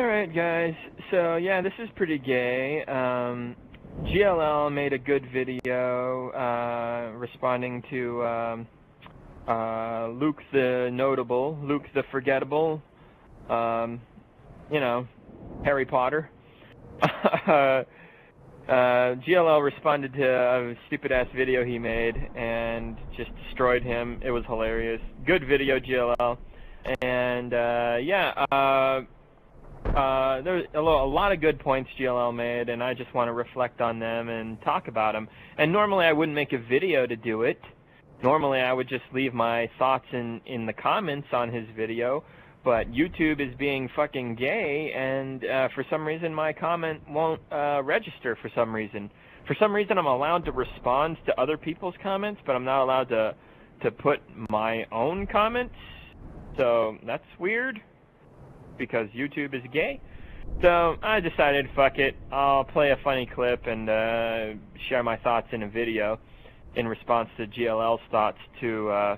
Alright guys, so yeah, this is pretty gay. GLL made a good video responding to Luke the Notable, Luke the Forgettable, you know, Harry Potter. GLL responded to a stupid-ass video he made and just destroyed him. It was hilarious. Good video, GLL. And there's a lot of good points GLL made, and I just want to reflect on them and talk about them. And normally I wouldn't make a video to do it. Normally I would just leave my thoughts in the comments on his video, but YouTube is being fucking gay, and for some reason my comment won't register for some reason. For some reason I'm allowed to respond to other people's comments, but I'm not allowed to put my own comments. So that's weird, because YouTube is gay. So I decided, fuck it, I'll play a funny clip and share my thoughts in a video in response to GLL's thoughts to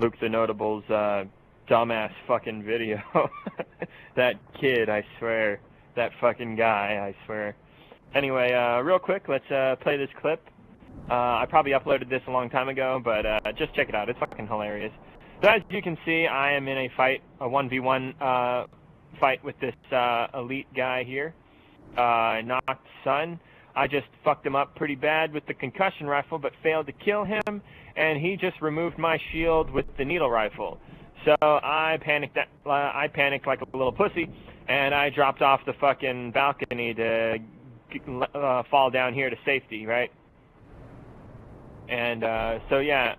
Luke the Notable's dumbass fucking video. That kid, I swear. That fucking guy, I swear. Anyway, real quick, let's play this clip. I probably uploaded this a long time ago, but just check it out. It's fucking hilarious. So as you can see, I am in a fight, a 1v1 fight with this elite guy here. Knocked Sun. I just fucked him up pretty bad with the concussion rifle, but failed to kill him, and he just removed my shield with the needle rifle. So I panicked like a little pussy, and I dropped off the fucking balcony to fall down here to safety, right? And so yeah,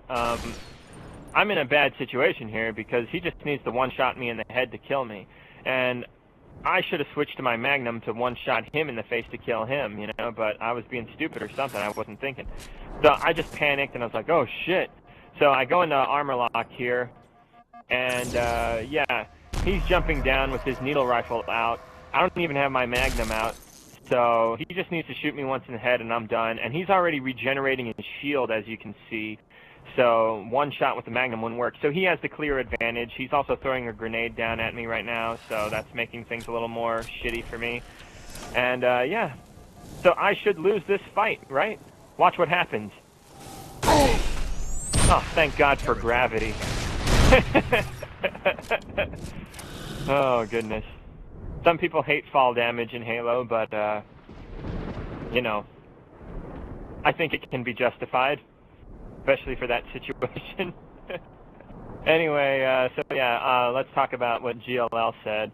I'm in a bad situation here because he just needs to one-shot me in the head to kill me. And I should have switched to my Magnum to one-shot him in the face to kill him, you know, but I was being stupid or something. I wasn't thinking. So I just panicked, and I was like, oh, shit. So I go into armor lock here, and, yeah, he's jumping down with his needle rifle out. I don't even have my Magnum out, so he just needs to shoot me once in the head, and I'm done. And he's already regenerating his shield, as you can see. So one shot with the Magnum wouldn't work. So he has the clear advantage. He's also throwing a grenade down at me right now, so that's making things a little more shitty for me. And, yeah. So I should lose this fight, right? Watch what happens. Oh, thank God for gravity. Oh, goodness. Some people hate fall damage in Halo, but, you know, I think it can be justified. Especially for that situation. Anyway, so yeah, let's talk about what GLL said.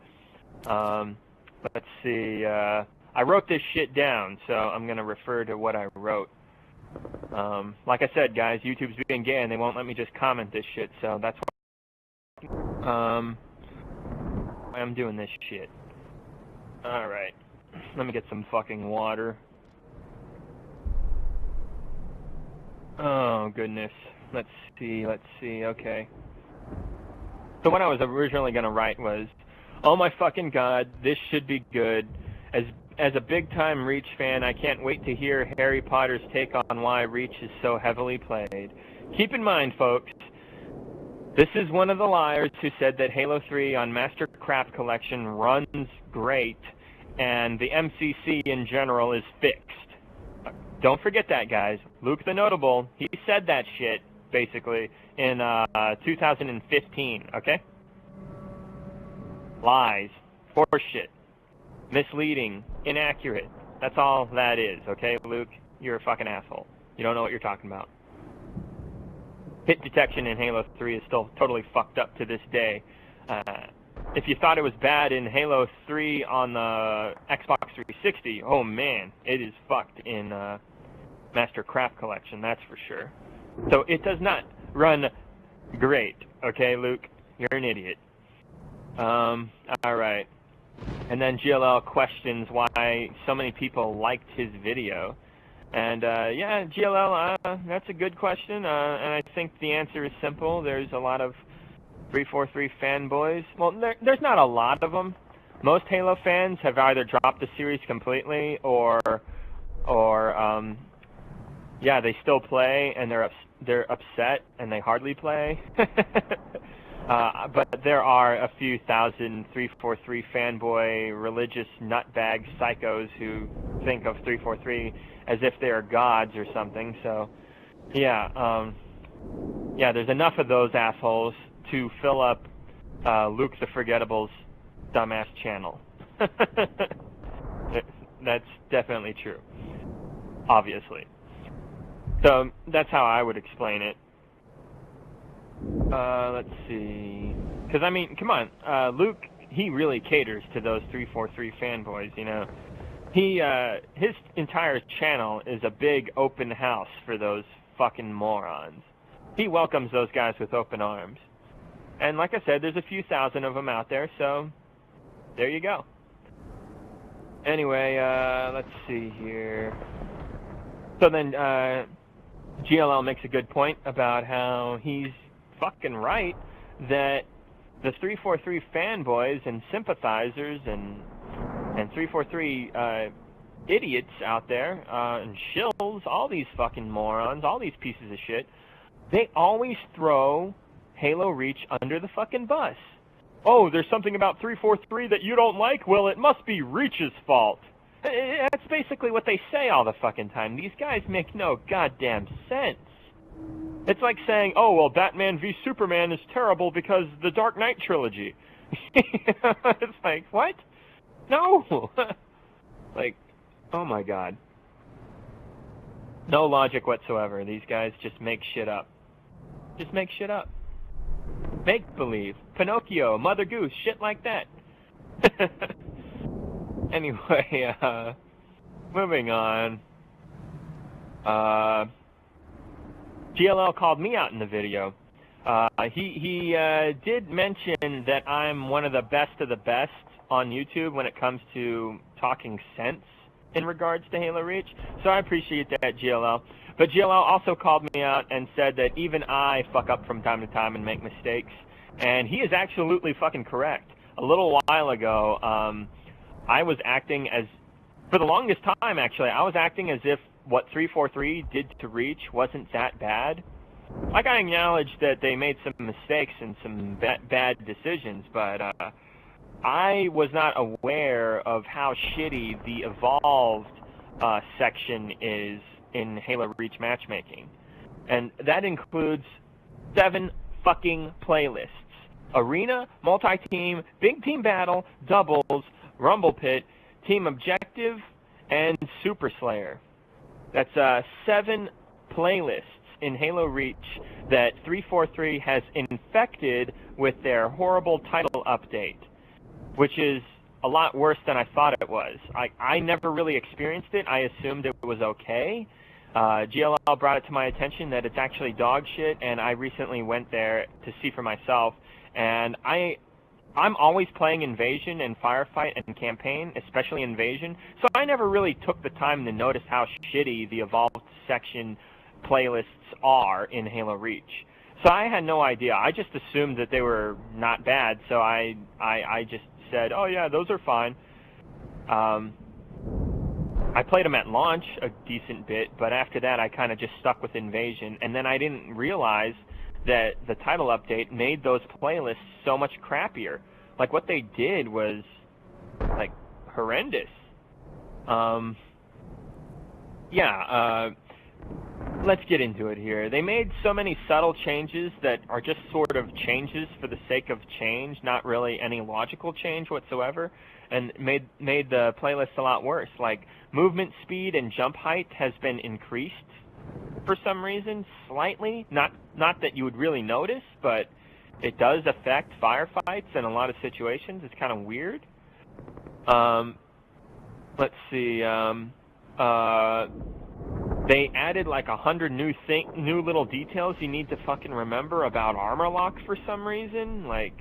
Let's see, I wrote this shit down, so I'm going to refer to what I wrote. Like I said, guys, YouTube's being gay and they won't let me just comment this shit, so that's why I'm doing this shit. Alright, let me get some fucking water. Oh, goodness. Let's see, okay. So what I was originally going to write was, oh my fucking God, this should be good. As a big-time Reach fan, I can't wait to hear Harry Potter's take on why Reach is so heavily played. Keep in mind, folks, this is one of the liars who said that Halo 3 on Master Craft Collection runs great, and the MCC in general is fixed. Don't forget that, guys. Luke the Notable, he said that shit, basically, in 2015, okay? Lies. Horseshit. Misleading. Inaccurate. That's all that is, okay, Luke? You're a fucking asshole. You don't know what you're talking about. Hit detection in Halo 3 is still totally fucked up to this day. If you thought it was bad in Halo 3 on the Xbox 360, oh man, it is fucked in Master Craft Collection, that's for sure. So it does not run great, okay, Luke? You're an idiot. Alright. And then GLL questions why so many people liked his video. And, yeah, GLL, that's a good question, and I think the answer is simple. There's a lot of 343 fanboys. Well, there's not a lot of them. Most Halo fans have either dropped the series completely or yeah, they still play and they're upset and they hardly play. But there are a few thousand 343 fanboy religious nutbag psychos who think of 343 as if they are gods or something. So, yeah, there's enough of those assholes to fill up Luke the Forgettable's dumbass channel. That's definitely true, obviously. So that's how I would explain it. Let's see. Because, I mean, come on. Luke, he really caters to those 343 fanboys, you know. His entire channel is a big open house for those fucking morons. He welcomes those guys with open arms. And like I said, there's a few thousand of them out there, so there you go. Anyway, let's see here. So then, GLL makes a good point about how he's fucking right that the 343 fanboys and sympathizers and 343 idiots out there and shills, all these fucking morons, all these pieces of shit, they always throw Halo Reach under the fucking bus. Oh, there's something about 343 that you don't like? Well, it must be Reach's fault. That's basically what they say all the fucking time. These guys make no goddamn sense. It's like saying, oh, well, Batman v Superman is terrible because the Dark Knight trilogy. It's like, what? No! Like, oh my god. No logic whatsoever. These guys just make shit up. Just make shit up. Make-believe. Pinocchio, Mother Goose, shit like that. Anyway, moving on. GLL called me out in the video. He did mention that I'm one of the best on YouTube when it comes to talking sense in regards to Halo Reach. So I appreciate that, GLL. But GLL also called me out and said that even I fuck up from time to time and make mistakes. And he is absolutely fucking correct. A little while ago, I was acting as, for the longest time actually, I was acting as if what 343 did to Reach wasn't that bad. Like, I acknowledge that they made some mistakes and some bad decisions, but I was not aware of how shitty the evolved section is in Halo Reach matchmaking. And that includes 7 fucking playlists. Arena, multi-team, big team battle, doubles, rumble pit, team objective, and Super Slayer. That's 7 playlists in Halo Reach that 343 has infected with their horrible title update, which is a lot worse than I thought it was. I never really experienced it. I assumed it was okay. GLL brought it to my attention that it's actually dog shit, and I recently went there to see for myself. And I'm always playing Invasion and Firefight and Campaign, especially Invasion, so I never really took the time to notice how shitty the Evolved section playlists are in Halo Reach. So I had no idea. I just assumed that they were not bad, so I just said, oh yeah, those are fine. I played them at launch a decent bit, but after that I kind of just stuck with Invasion, and then I didn't realize that the title update made those playlists so much crappier. Like, what they did was, like, horrendous. Let's get into it here. They made so many subtle changes that are just sort of changes for the sake of change, not really any logical change whatsoever, and made the playlist a lot worse. Like, movement speed and jump height has been increased for some reason, slightly. Not that you would really notice, but it does affect firefights in a lot of situations. It's kind of weird. Let's see. They added like 100 new little details you need to fucking remember about armor lock for some reason. Like,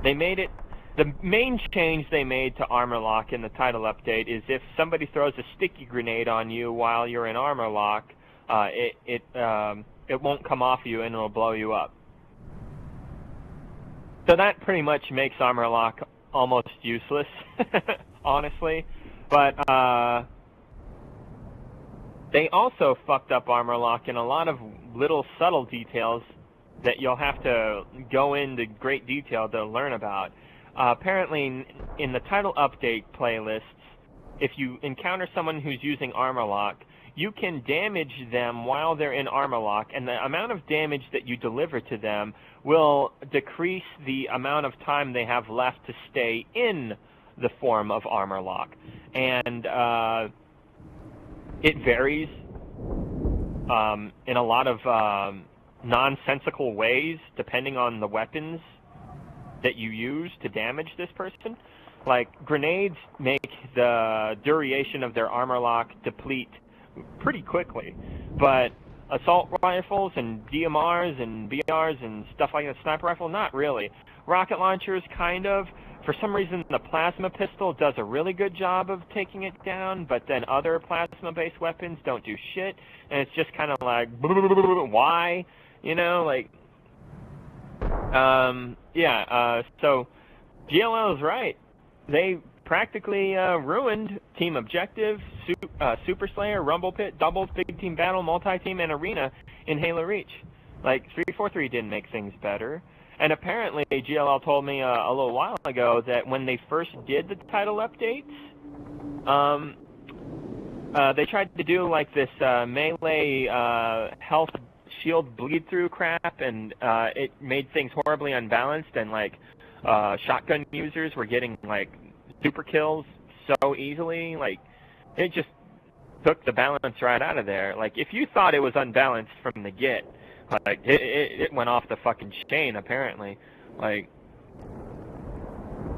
they made it. The main change they made to armor lock in the title update is if somebody throws a sticky grenade on you while you're in armor lock, it won't come off you and it'll blow you up. So that pretty much makes armor lock almost useless, honestly. But they also fucked up armor lock in a lot of little subtle details that you'll have to go into great detail to learn about. Apparently, in the title update playlists, if you encounter someone who's using armor lock, you can damage them while they're in armor lock, and the amount of damage that you deliver to them will decrease the amount of time they have left to stay in the form of armor lock. And it varies in a lot of nonsensical ways depending on the weapons that you use to damage this person. Like, grenades make the duration of their armor lock deplete pretty quickly, but assault rifles and DMRs and BRs and stuff like that, sniper rifle, not really. Rocket launchers, kind of. For some reason, the plasma pistol does a really good job of taking it down, but then other plasma-based weapons don't do shit, and it's just kind of like, why? You know, like, so GLL is right. They practically ruined Team Objective, Super Slayer, Rumble Pit, Doubles, Big Team Battle, Multi-Team, and Arena in Halo Reach. Like, 343 didn't make things better. And apparently, GLL told me a little while ago that when they first did the title updates, they tried to do like this melee health shield bleed-through crap, and it made things horribly unbalanced, and like shotgun users were getting like super kills so easily. Like, it just took the balance right out of there. Like, if you thought it was unbalanced from the get, like, it went off the fucking chain, apparently. Like,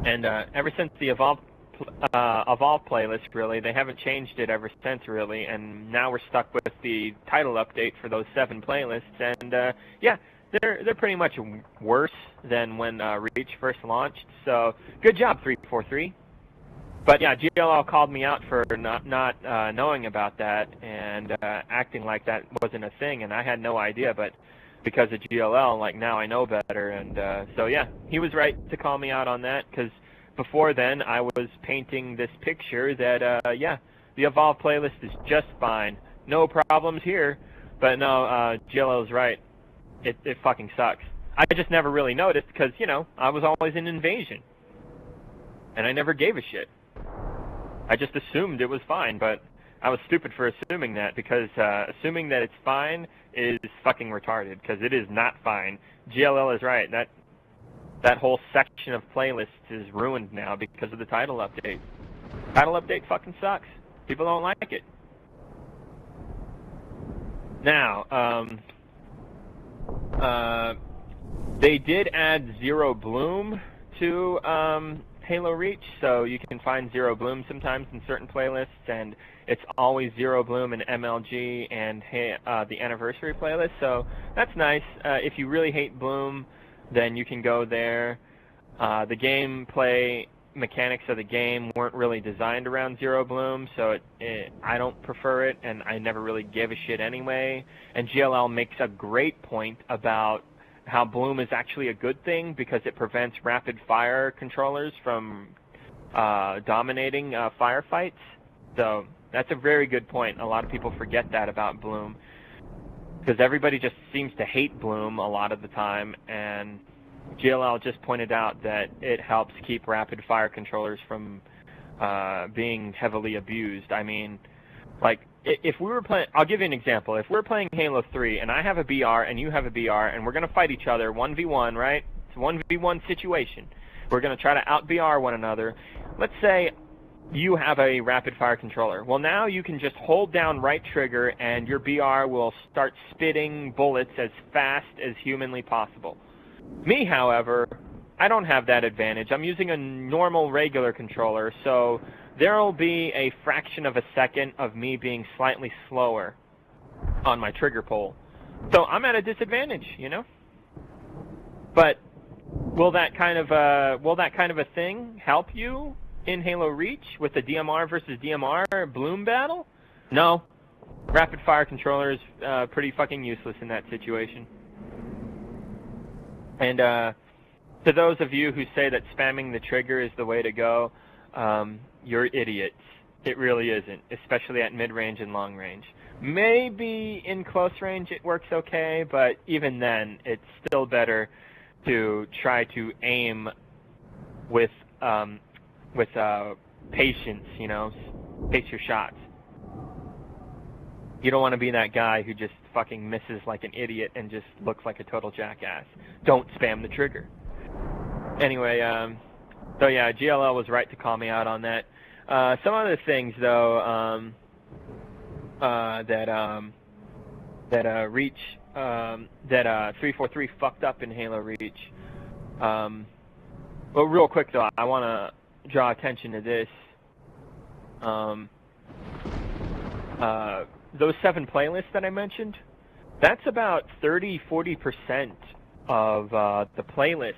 and ever since the Evolve playlist, really, they haven't changed it ever since, really, and now we're stuck with the title update for those 7 playlists, and yeah, they're pretty much worse than when Reach first launched, so good job, 343. But yeah, GLL called me out for not knowing about that and acting like that wasn't a thing, and I had no idea, but because of GLL, like, now I know better, and so yeah, he was right to call me out on that, because before then I was painting this picture that, yeah, the Evolve playlist is just fine, no problems here, but no, GLL's right, it fucking sucks. I just never really noticed, because, you know, I was always in Invasion, and I never gave a shit. I just assumed it was fine, but I was stupid for assuming that, because assuming that it's fine is fucking retarded, because it is not fine. GLL is right. That whole section of playlists is ruined now because of the title update. Title update fucking sucks. People don't like it. Now, they did add Zero Bloom to Halo Reach, so you can find Zero Bloom sometimes in certain playlists, and it's always Zero Bloom in MLG and the Anniversary playlist, so that's nice. If you really hate Bloom, then you can go there. The gameplay mechanics of the game weren't really designed around Zero Bloom, so I don't prefer it, and I never really gave a shit anyway. And GLL makes a great point about how Bloom is actually a good thing because it prevents rapid fire controllers from dominating firefights. So that's a very good point. A lot of people forget that about Bloom, because everybody just seems to hate Bloom a lot of the time, and GLL just pointed out that it helps keep rapid fire controllers from being heavily abused. I mean, like, if we were playing, I'll give you an example. If we're playing Halo 3 and I have a BR and you have a BR and we're going to fight each other 1v1, right? It's a 1v1 situation. We're going to try to out-BR one another. Let's say you have a rapid fire controller. Well, now you can just hold down right trigger and your BR will start spitting bullets as fast as humanly possible. Me, however, I don't have that advantage. I'm using a normal regular controller, so there'll be a fraction of a second of me being slightly slower on my trigger pull. So I'm at a disadvantage, you know? But will that kind of a thing help you in Halo Reach with the DMR versus DMR Bloom battle? No. Rapid fire controller is pretty fucking useless in that situation. And to those of you who say that spamming the trigger is the way to go, you're idiots. It really isn't, especially at mid-range and long range. Maybe in close range it works okay, but even then, it's still better to try to aim with patience, you know, pace your shots. You don't want to be that guy who just fucking misses like an idiot and just looks like a total jackass. Don't spam the trigger. Anyway, so yeah, GLL was right to call me out on that. Some other things though, that Reach, that 343 fucked up in Halo Reach. Well, real quick though, I want to draw attention to this. Those 7 playlists that I mentioned, that's about 30-40% of the playlists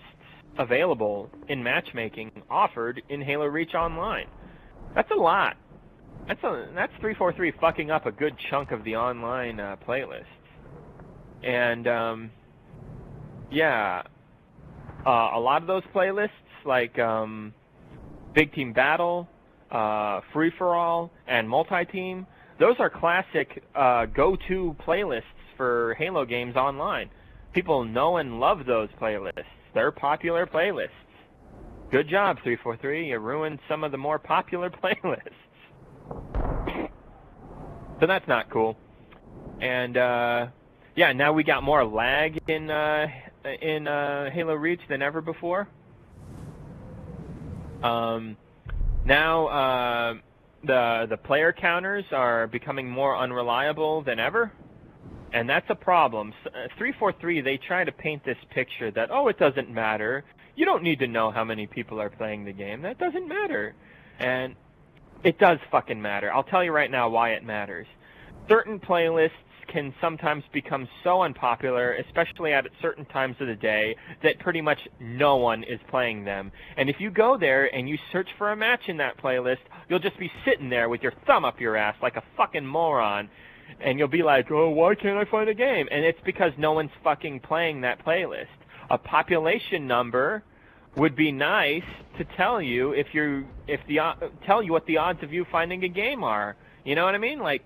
available in matchmaking offered in Halo Reach Online. That's a lot. That's 343 fucking up a good chunk of the online playlists. And yeah, a lot of those playlists, like Big Team Battle, Free for All, and Multi-Team, those are classic go-to playlists for Halo games online. People know and love those playlists. They're popular playlists. Good job, 343. You ruined some of the more popular playlists. So that's not cool. And yeah, now we got more lag in Halo Reach than ever before. Now the player counters are becoming more unreliable than ever, and that's a problem. 343, they try to paint this picture that, oh, it doesn't matter. You don't need to know how many people are playing the game. That doesn't matter. And it does fucking matter. I'll tell you right now why it matters. Certain playlists can sometimes become so unpopular, especially at certain times of the day, that pretty much no one is playing them. And if you go there and you search for a match in that playlist, you'll just be sitting there with your thumb up your ass like a fucking moron. And you'll be like, oh, why can't I find a game? And it's because no one's fucking playing that playlist. A population number would be nice to tell you tell you what the odds of you finding a game are. You know what I mean? Like,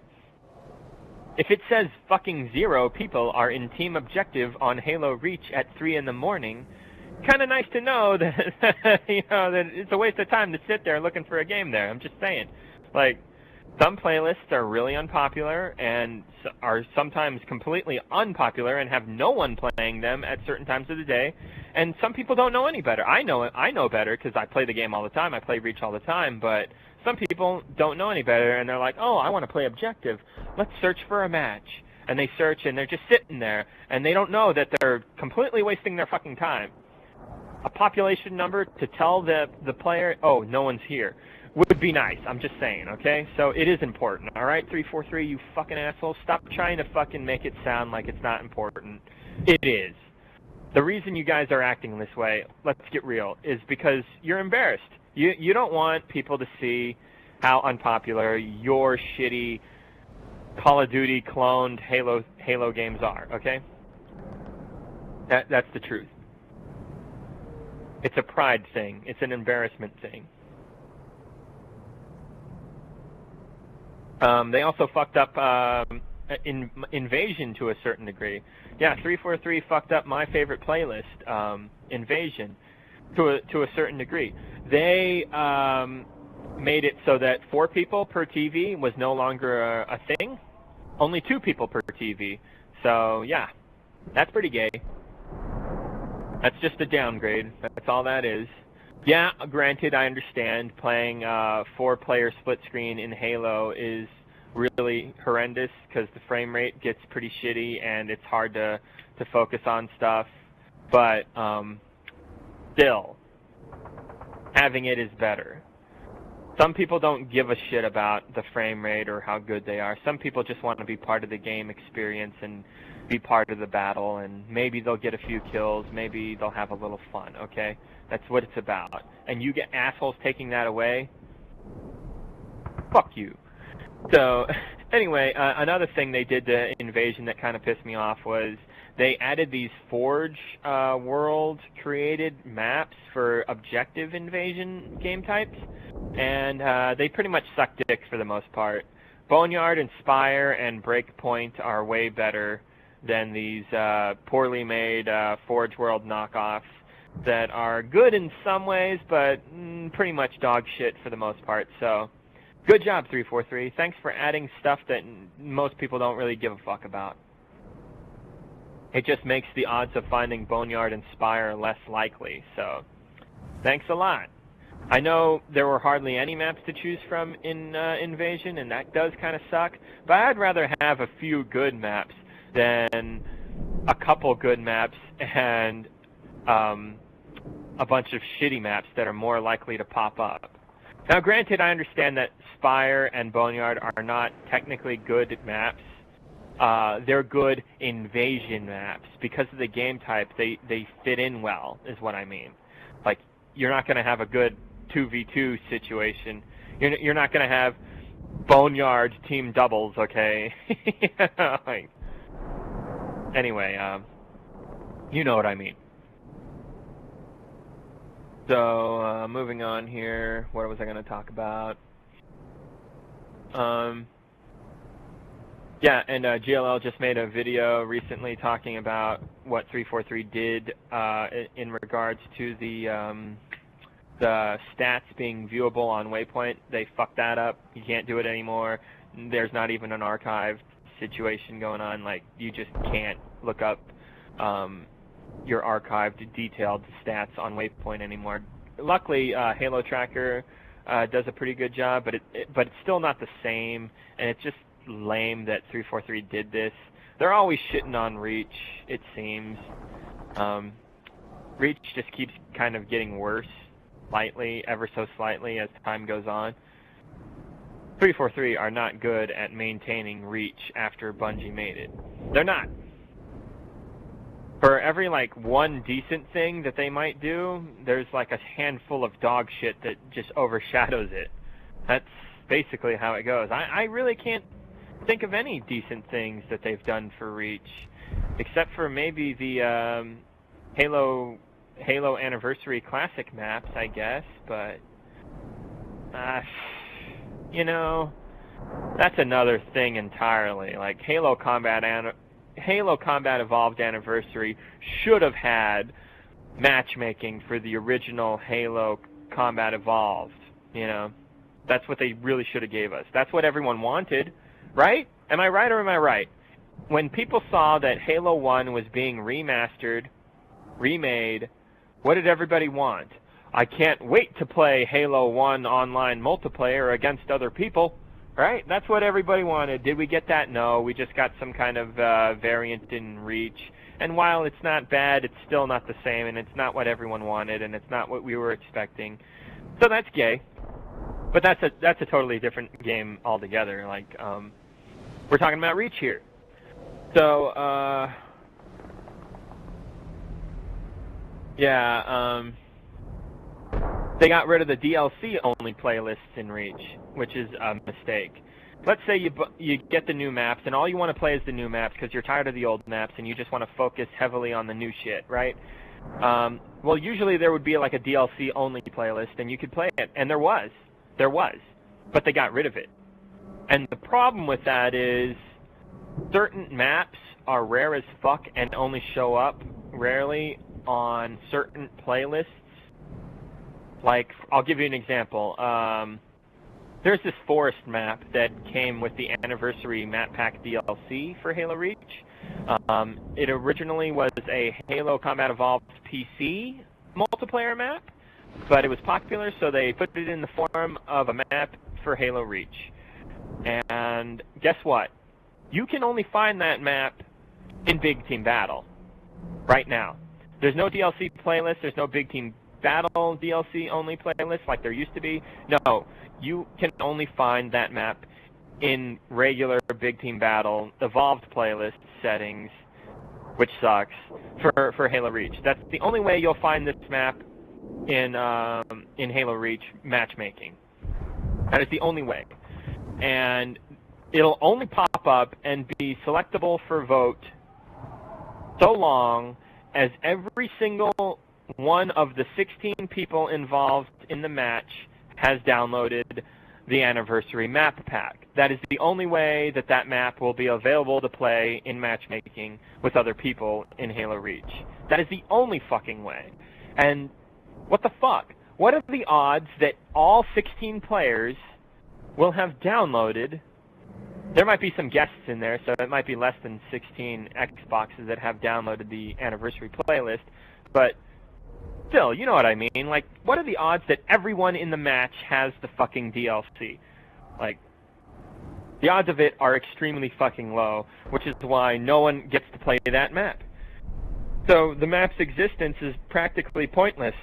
if it says fucking 0 people are in team objective on Halo Reach at 3 in the morning, kind of nice to know that you know that it's a waste of time to sit there looking for a game there. I'm just saying, like, some playlists are really unpopular and are sometimes completely unpopular and have no one playing them at certain times of the day. And some people don't know any better. I know better because I play the game all the time. I play Reach all the time. But some people don't know any better, and they're like, oh, I want to play objective. Let's search for a match. And they search, and they're just sitting there, and they don't know that they're completely wasting their fucking time. A population number to tell the player, oh, no one's here, would be nice. I'm just saying, okay? So it is important, all right, 343, you fucking asshole. Stop trying to fucking make it sound like it's not important. It is. The reason you guys are acting this way, let's get real, is because you're embarrassed. You don't want people to see how unpopular your shitty Call of Duty cloned Halo games are, okay? That's the truth. It's a pride thing. It's an embarrassment thing. They also fucked up Invasion to a certain degree. Yeah, 343 fucked up my favorite playlist, Invasion, to a certain degree. They made it so that 4 people per TV was no longer a thing. Only 2 people per TV. So, yeah, that's pretty gay. That's just a downgrade. That's all that is. Yeah, granted, I understand playing 4-player split screen in Halo is really horrendous because the frame rate gets pretty shitty and it's hard to focus on stuff. But still, having it is better. Some people don't give a shit about the frame rate or how good they are. Some people just want to be part of the game experience and be part of the battle, and maybe they'll get a few kills, maybe they'll have a little fun, okay? That's what it's about. And you get assholes taking that away? Fuck you. So, anyway, another thing they did to Invasion that kind of pissed me off was they added these Forge world created maps for objective invasion game types, and they pretty much suck dick for the most part. Boneyard and Spire and Breakpoint are way better than these poorly made Forge world knockoffs that are good in some ways, but pretty much dog shit for the most part. So, good job, 343. Thanks for adding stuff that most people don't really give a fuck about. It just makes the odds of finding Boneyard and Spire less likely, so thanks a lot. I know there were hardly any maps to choose from in Invasion, and that does kind of suck, but I'd rather have a few good maps than a couple good maps and a bunch of shitty maps that are more likely to pop up. Now, granted, I understand that Spire and Boneyard are not technically good maps. They're good invasion maps. Because of the game type, they fit in well, is what I mean. Like, you're not going to have a good 2v2 situation. You're not going to have Boneyard team doubles, okay? Like, anyway, you know what I mean. So, moving on here, what was I going to talk about? Yeah, and GLL just made a video recently talking about what 343 did in regards to the stats being viewable on Waypoint. They fucked that up. You can't do it anymore. There's not even an archived situation going on. Like, you just can't look up your archived detailed stats on Waypoint anymore. Luckily, Halo Tracker does a pretty good job, but it's still not the same, and it's just lame that 343 did this. They're always shitting on Reach, it seems. Reach just keeps kind of getting worse, slightly, ever so slightly, as time goes on. 343 are not good at maintaining Reach after Bungie made it. They're not. For every, like, one decent thing that they might do, there's, like, a handful of dog shit that just overshadows it. That's basically how it goes. I really can't think of any decent things that they've done for Reach, except for maybe the Halo Anniversary Classic maps, I guess, but, you know, that's another thing entirely. Like, Halo Combat Evolved Anniversary should have had matchmaking for the original Halo Combat Evolved, you know. That's what they really should have gave us. That's what everyone wanted, right? Am I right or am I right? When people saw that Halo 1 was being remastered, remade, what did everybody want? I can't wait to play Halo 1 online multiplayer against other people. Right? That's what everybody wanted. Did we get that? No. We just got some kind of variant in Reach. And while it's not bad, it's still not the same, and it's not what everyone wanted, and it's not what we were expecting. So that's gay. But that's a totally different game altogether. Like, we're talking about Reach here. So, yeah, they got rid of the DLC-only playlists in Reach, which is a mistake. Let's say you get the new maps, and all you want to play is the new maps because you're tired of the old maps, and you just want to focus heavily on the new shit, right? Well, usually there would be like a DLC-only playlist, and you could play it, and there was, but they got rid of it. And the problem with that is certain maps are rare as fuck and only show up rarely on certain playlists. Like, I'll give you an example. There's this forest map that came with the Anniversary Map Pack DLC for Halo Reach. It originally was a Halo Combat Evolved PC multiplayer map, but it was popular, so they put it in the form of a map for Halo Reach. And guess what? You can only find that map in Big Team Battle right now. There's no DLC playlist, there's no Big Team Battle DLC only playlist like there used to be. No, you can only find that map in regular Big Team Battle Evolved playlist settings, which sucks, for Halo Reach. That's the only way you'll find this map in Halo Reach matchmaking. That is the only way. And it'll only pop up and be selectable for vote so long as every single one of the 16 people involved in the match has downloaded the anniversary map pack. That is the only way that that map will be available to play in matchmaking with other people in Halo Reach. That is the only fucking way. And what the fuck? What are the odds that all 16 players will have downloaded? There might be some guests in there, so it might be less than 16 Xboxes that have downloaded the anniversary playlist, but still, you know what I mean. Like, what are the odds that everyone in the match has the fucking DLC? Like, the odds of it are extremely fucking low, which is why no one gets to play that map. So the map's existence is practically pointless.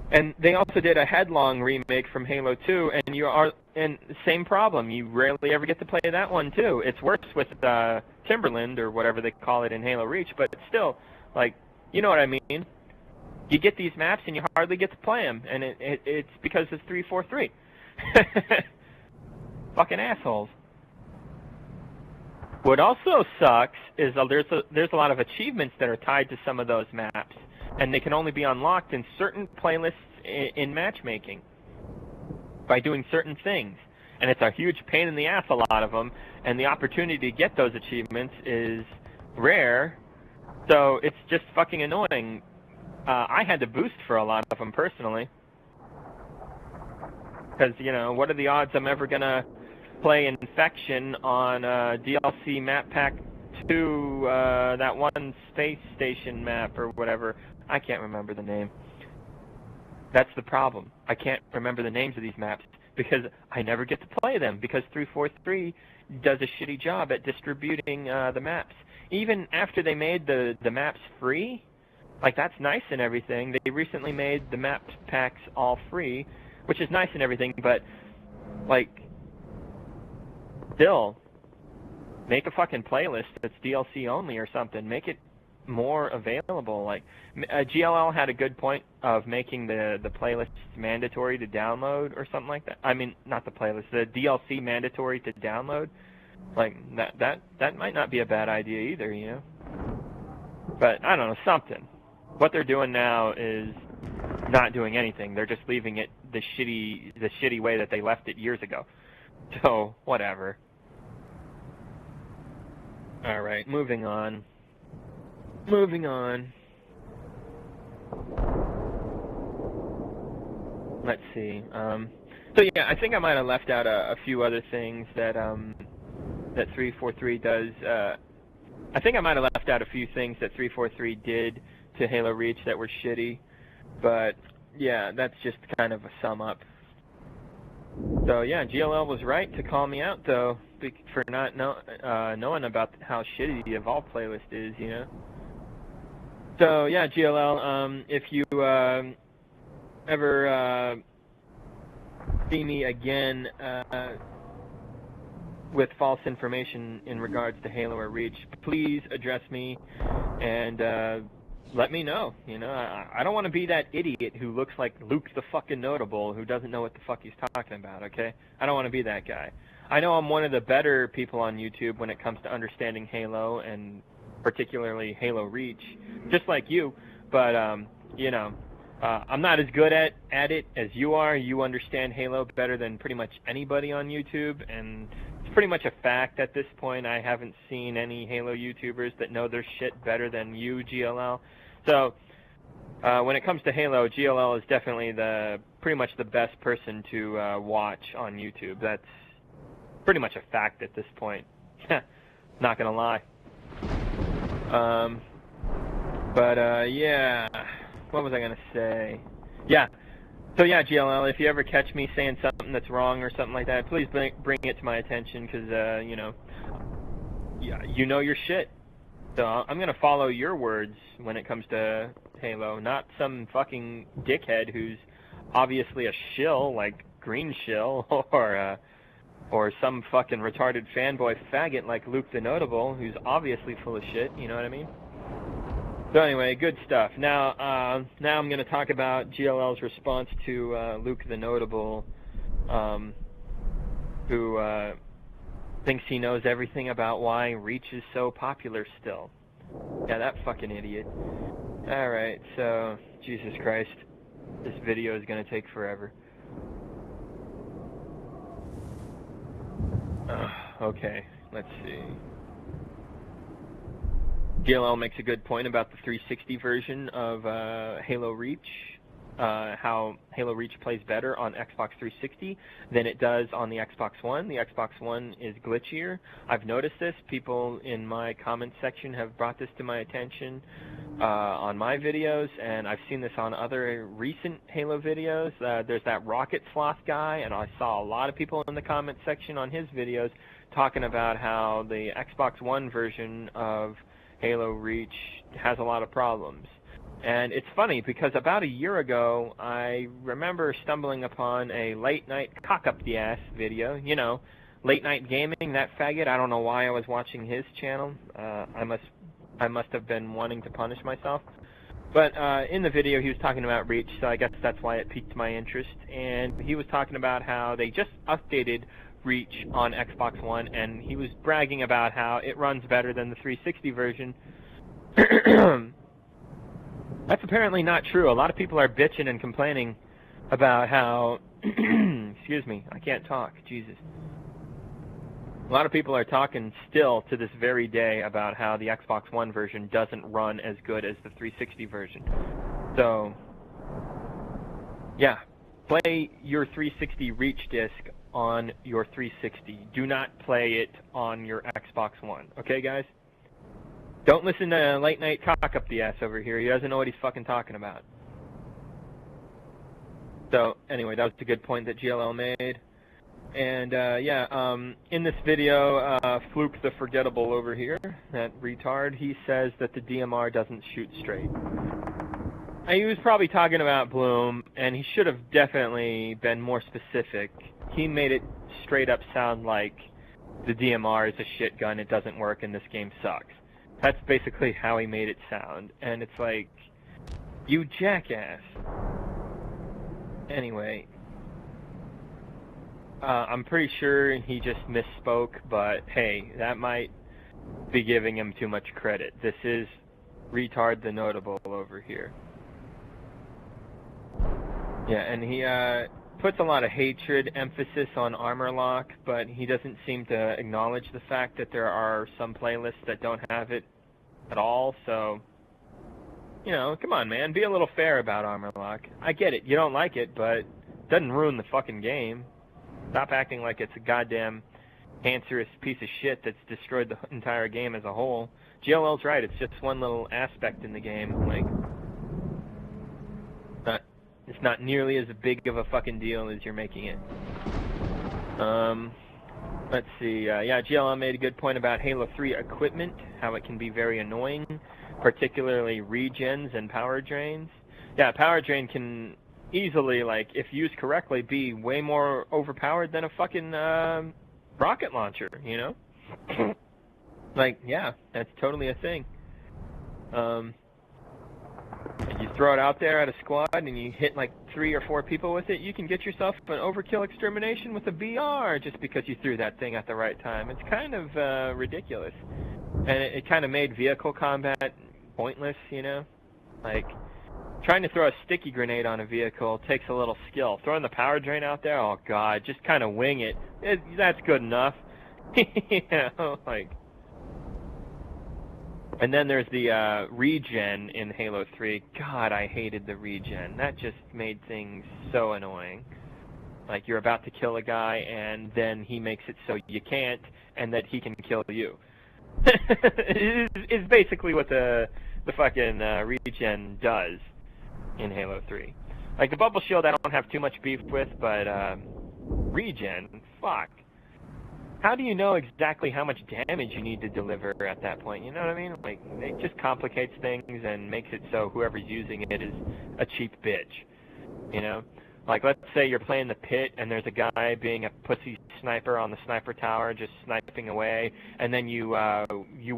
And they also did a headlong remake from Halo 2, and same problem. You rarely ever get to play that one too. It's worse with Timberland or whatever they call it in Halo Reach, but still, like, you know what I mean. You get these maps and you hardly get to play them, and it's because it's 343. Fucking assholes. What also sucks is there's a lot of achievements that are tied to some of those maps, and they can only be unlocked in certain playlists in matchmaking by doing certain things. And it's a huge pain in the ass, a lot of them, and the opportunity to get those achievements is rare, so it's just fucking annoying. I had to boost for a lot of them personally. Because, you know, what are the odds I'm ever going to play Infection on DLC Map Pack 2, that one space station map or whatever? I can't remember the name. That's the problem. I can't remember the names of these maps because I never get to play them because 343 does a shitty job at distributing the maps. Even after they made the maps free, like, that's nice and everything. They recently made the map packs all free, which is nice and everything, but, like, still, make a fucking playlist that's DLC only or something. Make it more available. Like, GLL had a good point of making the playlist mandatory to download or something like that. I mean, not the playlist, the DLC mandatory to download. Like, that might not be a bad idea either, you know? But, I don't know, something. What they're doing now is not doing anything. They're just leaving it the shitty way that they left it years ago. So, whatever. Alright, moving on. Let's see. So yeah, I think I might have left out a few other things that 343 does. I think I might have left out a few things that 343 did to Halo Reach that were shitty, but yeah, that's just kind of a sum up. So yeah, GLL was right to call me out though for not knowing about how shitty the Evolve playlist is, you know. So yeah, GLL, if you ever see me again with false information in regards to Halo or Reach, please address me and let me know. You know, I don't want to be that idiot who looks like Luke the fucking Notable who doesn't know what the fuck he's talking about, okay? I don't want to be that guy. I know I'm one of the better people on YouTube when it comes to understanding Halo and particularly Halo Reach, just like you, but, you know, I'm not as good at it as you are. You understand Halo better than pretty much anybody on YouTube, and it's pretty much a fact at this point. I haven't seen any Halo YouTubers that know their shit better than you, GLL. So, when it comes to Halo, GLL is definitely pretty much the best person to watch on YouTube. That's pretty much a fact at this point. Not gonna lie. Yeah, what was I gonna say? Yeah, so yeah, GLL, if you ever catch me saying something that's wrong or something like that, please bring it to my attention, because, you know, you know your shit. So I'm gonna follow your words when it comes to Halo, not some fucking dickhead who's obviously a shill, like Green Shill, or some fucking retarded fanboy faggot like Luke the Notable, who's obviously full of shit, you know what I mean? So anyway, good stuff. Now I'm going to talk about GLL's response to Luke the Notable, who thinks he knows everything about why Reach is so popular still. Yeah, that fucking idiot. Alright, so, Jesus Christ. This video is gonna take forever. Okay, let's see. GLL makes a good point about the 360 version of Halo Reach. How Halo Reach plays better on Xbox 360 than it does on the Xbox One. The Xbox One is glitchier. I've noticed this. People in my comment section have brought this to my attention on my videos, and I've seen this on other recent Halo videos. There's that Rocket Sloth guy, and I saw a lot of people in the comment section on his videos talking about how the Xbox One version of Halo Reach has a lot of problems. And it's funny because about a year ago, I remember stumbling upon a late night cock up the ass video. You know, late night gaming, that faggot. I don't know why I was watching his channel. I must have been wanting to punish myself. But in the video, he was talking about Reach, so I guess that's why it piqued my interest. And he was talking about how they just updated Reach on Xbox One, and he was bragging about how it runs better than the 360 version. That's apparently not true. A lot of people are bitching and complaining about how, excuse me, I can't talk, Jesus. A lot of people are talking still to this very day about how the Xbox One version doesn't run as good as the 360 version. So, yeah, play your 360 Reach disc on your 360. Do not play it on your Xbox One. Okay, guys? Don't listen to late night cock up the ass over here. He doesn't know what he's fucking talking about. So, anyway, that was a good point that GLL made. And, in this video, Fluke the Forgettable over here, that retard, he says that the DMR doesn't shoot straight. He was probably talking about Bloom, and he should have definitely been more specific. He made it straight up sound like the DMR is a shit gun, it doesn't work, and this game sucks. That's basically how he made it sound. And it's like, you jackass. Anyway, I'm pretty sure he just misspoke, but hey, that might be giving him too much credit. This is Retard the Notable over here. Yeah, and he puts a lot of hatred, emphasis on armor lock, but he doesn't seem to acknowledge the fact that there are some playlists that don't have it at all, so, you know, come on, man, be a little fair about armor lock. I get it, you don't like it, but it doesn't ruin the fucking game. Stop acting like it's a goddamn cancerous piece of shit that's destroyed the entire game as a whole. GLL's right, it's just one little aspect in the game, like, it's not nearly as big of a fucking deal as you're making it. Let's see, yeah, GLL made a good point about Halo 3 equipment, how it can be very annoying, particularly regens and power drains. Yeah, power drain can easily, like, if used correctly, be way more overpowered than a fucking rocket launcher, you know? Like, yeah, that's totally a thing. You throw it out there at a squad and you hit like 3 or 4 people with it, you can get yourself an overkill extermination with a BR just because you threw that thing at the right time. It's kind of ridiculous. And it kind of made vehicle combat pointless, you know? Like, trying to throw a sticky grenade on a vehicle takes a little skill. Throwing the power drain out there, oh god, just kind of wing it. That's good enough. You know, like... And then there's the regen in Halo 3. God, I hated the regen. That just made things so annoying. Like, you're about to kill a guy, and then he makes it so you can't, and that he can kill you. It's basically what the fucking regen does in Halo 3. Like, the bubble shield I don't have too much beef with, but regen, fuck. How do you know exactly how much damage you need to deliver at that point? You know what I mean? Like, it just complicates things and makes it so whoever's using it is a cheap bitch. You know? Like, let's say you're playing the pit and there's a guy being a pussy sniper on the sniper tower just sniping away, and then you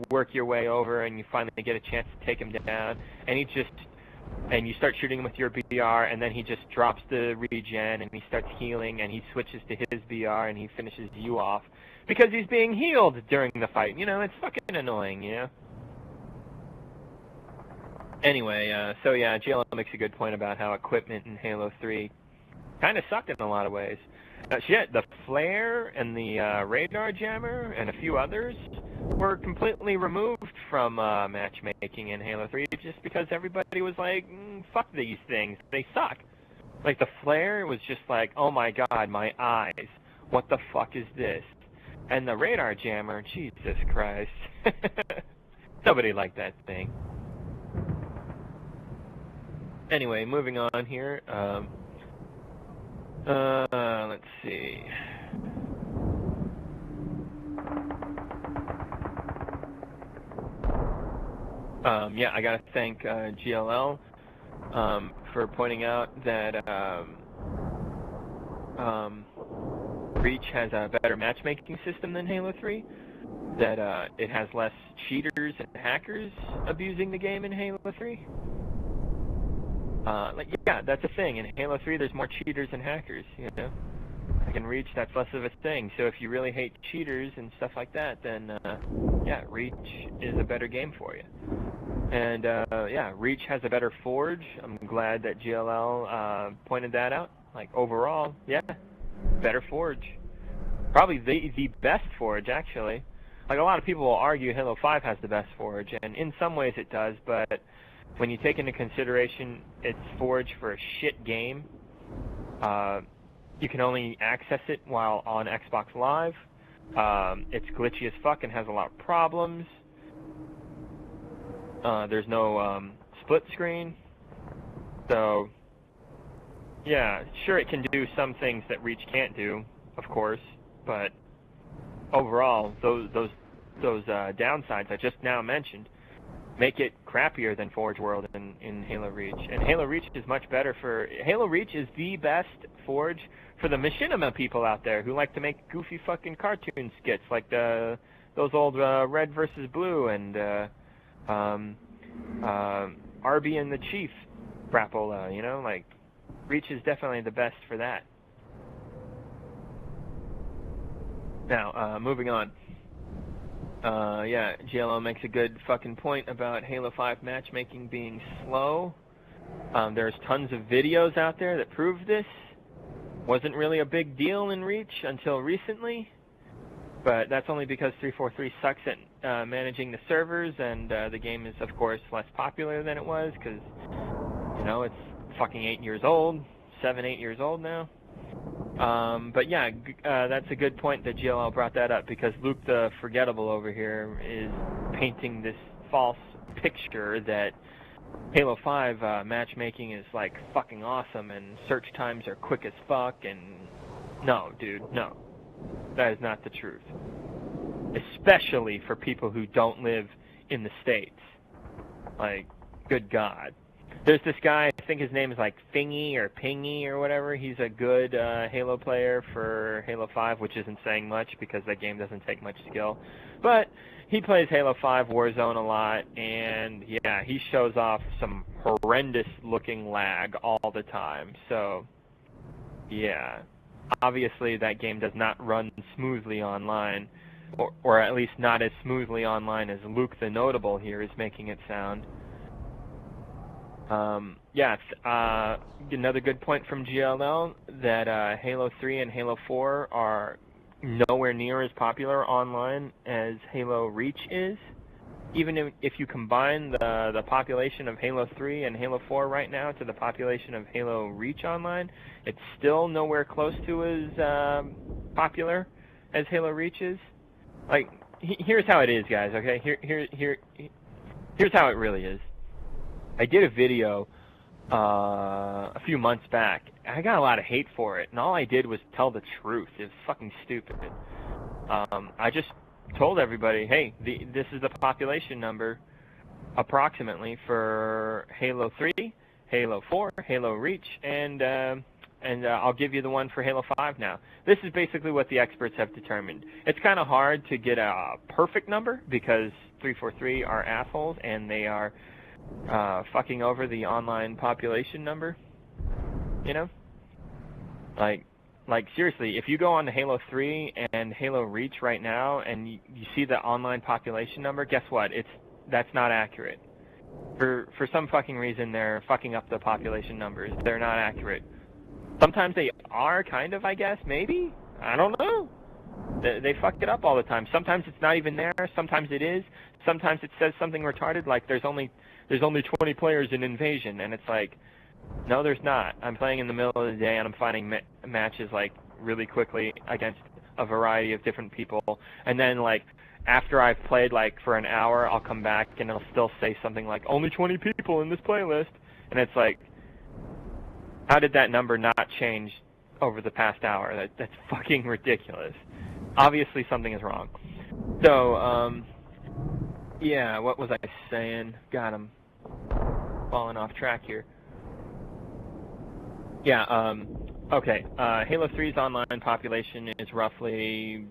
work your way over and you finally get a chance to take him down, and you start shooting him with your BR, and then he just drops the regen and he starts healing and he switches to his BR and he finishes you off because he's being healed during the fight. You know, it's fucking annoying, you know? Anyway, so yeah, GLL makes a good point about how equipment in Halo 3 kind of sucked in a lot of ways. Shit, the flare and the radar jammer and a few others were completely removed from matchmaking in Halo 3 just because everybody was like, fuck these things, they suck. Like the flare was just like, oh my god, my eyes, what the fuck is this? And the radar jammer, Jesus Christ. Nobody liked that thing. Anyway, moving on here. Let's see. Yeah, I gotta thank GLL for pointing out that Reach has a better matchmaking system than Halo 3. That it has less cheaters and hackers abusing the game in Halo 3. Yeah, that's a thing. In Halo 3, there's more cheaters and hackers, you know? Like in Reach, that's less of a thing. So if you really hate cheaters and stuff like that, then, yeah, Reach is a better game for you. And, yeah, Reach has a better forge. I'm glad that GLL pointed that out. Like, overall, yeah, better forge. Probably the best forge, actually. Like, a lot of people will argue Halo 5 has the best forge, and in some ways it does, but when you take into consideration its forge for a shit game, you can only access it while on Xbox Live. It's glitchy as fuck and has a lot of problems. There's no split screen. So, yeah, sure it can do some things that Reach can't do, of course, but overall, those downsides I just now mentioned make it crappier than Forge World in Halo Reach. And Halo Reach is much better for... Halo Reach is the best Forge for the machinima people out there who like to make goofy fucking cartoon skits like those old Red versus Blue and Arby and the Chief Crapola, you know? Like, Reach is definitely the best for that. Now, moving on. Yeah, GLO makes a good fucking point about Halo 5 matchmaking being slow. There's tons of videos out there that prove this. Wasn't really a big deal in Reach until recently, but that's only because 343 sucks at managing the servers, and the game is, of course, less popular than it was, because, you know, it's fucking 8 years old, 7, 8 years old now. But yeah, that's a good point that GLL brought that up, because Luke the Forgettable over here is painting this false picture that Halo 5 matchmaking is like fucking awesome and search times are quick as fuck, and no, dude, no. That is not the truth. Especially for people who don't live in the States. Like, good God. There's this guy, I think his name is like Thingy or Pingy or whatever. He's a good Halo player for Halo 5, which isn't saying much because that game doesn't take much skill. But he plays Halo 5 Warzone a lot, and yeah, he shows off some horrendous looking lag all the time. So, yeah. Obviously that game does not run smoothly online, or at least not as smoothly online as Luke the Notable here is making it sound. Yeah, another good point from GLL, that Halo 3 and Halo 4 are nowhere near as popular online as Halo Reach is. Even if you combine the population of Halo 3 and Halo 4 right now to the population of Halo Reach online, it's still nowhere close to as popular as Halo Reach is. Like, here's how it is, guys, okay? Here's how it really is. I did a video a few months back. I got a lot of hate for it, and all I did was tell the truth. It was fucking stupid. I just told everybody, hey, this is the population number approximately for Halo 3, Halo 4, Halo Reach, and I'll give you the one for Halo 5 now. This is basically what the experts have determined. It's kind of hard to get a perfect number because 343 are assholes and they are fucking over the online population number, you know? Like seriously, if you go on to Halo 3 and Halo Reach right now and you see the online population number, guess what? That's not accurate. For some fucking reason, they're fucking up the population numbers. They're not accurate. Sometimes they are, kind of, I guess, maybe? I don't know. They fuck it up all the time. Sometimes it's not even there. Sometimes it is. Sometimes it says something retarded, like there's only 20 players in Invasion, and it's like, no, there's not. I'm playing in the middle of the day, and I'm finding matches, like, really quickly against a variety of different people. And then, like, after I've played, like, for an hour, I'll come back, and it'll still say something like, only 20 people in this playlist. And it's like, how did that number not change over the past hour? That's fucking ridiculous. Obviously, something is wrong. So, yeah, what was I saying? God, I'm falling off track here. Yeah, okay. Halo 3's online population is roughly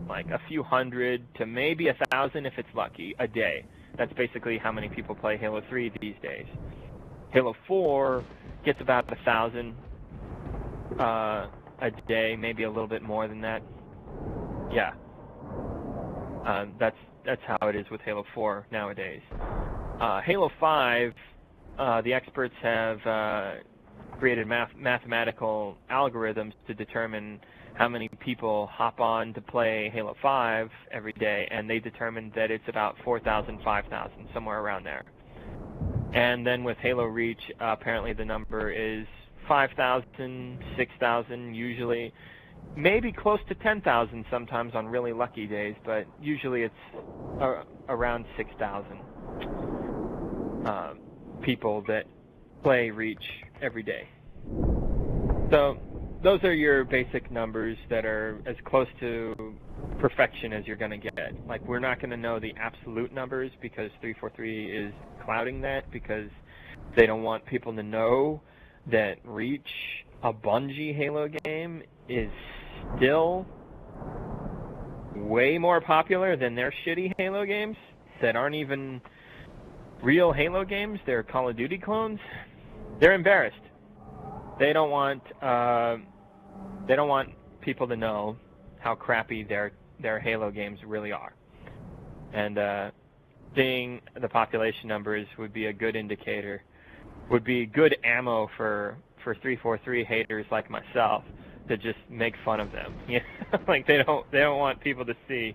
like a few hundred to maybe 1,000 if it's lucky a day. That's basically how many people play Halo 3 these days. Halo 4 gets about 1,000 a day, maybe a little bit more than that. Yeah. That's how it is with Halo 4 nowadays. Halo 5, the experts have created mathematical algorithms to determine how many people hop on to play Halo 5 every day, and they determined that it's about 4,000, 5,000, somewhere around there. And then with Halo Reach, apparently the number is 5,000, 6,000 usually, maybe close to 10,000 sometimes on really lucky days, but usually it's around 6,000 people that play Reach every day. So those are your basic numbers that are as close to perfection as you're going to get. Like, we're not going to know the absolute numbers because 343 is clouding that because they don't want people to know that Reach, a Bungie Halo game, is still way more popular than their shitty Halo games that aren't even real Halo games. They're Call of Duty clones. They're embarrassed. They don't want people to know how crappy their Halo games really are. And seeing the population numbers would be a good indicator, would be good ammo for 343 haters like myself to just make fun of them. You know? Like, they don't want people to see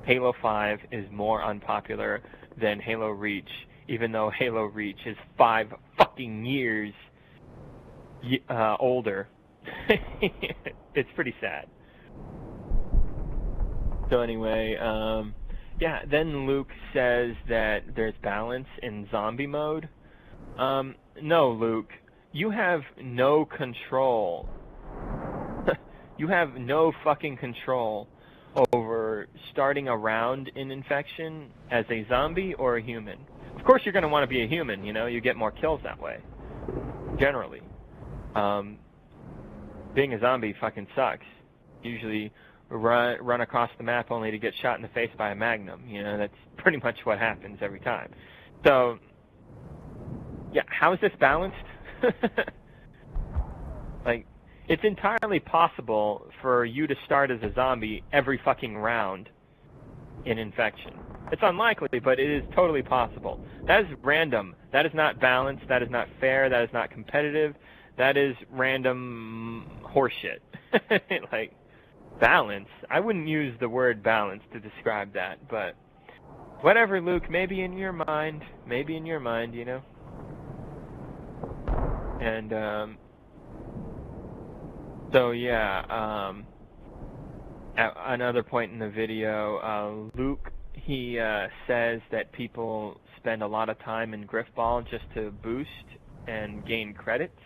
Halo 5 is more unpopular than Halo Reach, even though Halo Reach is 5 fucking years older. It's pretty sad. So anyway, yeah, then Luke says that there's balance in zombie mode. No, Luke, you have no control. You have no fucking control over starting a round in infection as a zombie or a human. Of course you're going to want to be a human, you know, you get more kills that way, generally. Being a zombie fucking sucks. Usually run across the map only to get shot in the face by a magnum. You know, that's pretty much what happens every time. So, yeah, how is this balanced? Like, it's entirely possible for you to start as a zombie every fucking round in infection. It's unlikely, but it is totally possible. That is random. That is not balanced. That is not fair. That is not competitive. That is random horseshit. Like, balance. I wouldn't use the word balance to describe that, but whatever, Luke. Maybe in your mind. Maybe in your mind, you know. And, so yeah, at another point in the video, Luke, he says that people spend a lot of time in Griffball just to boost and gain credits.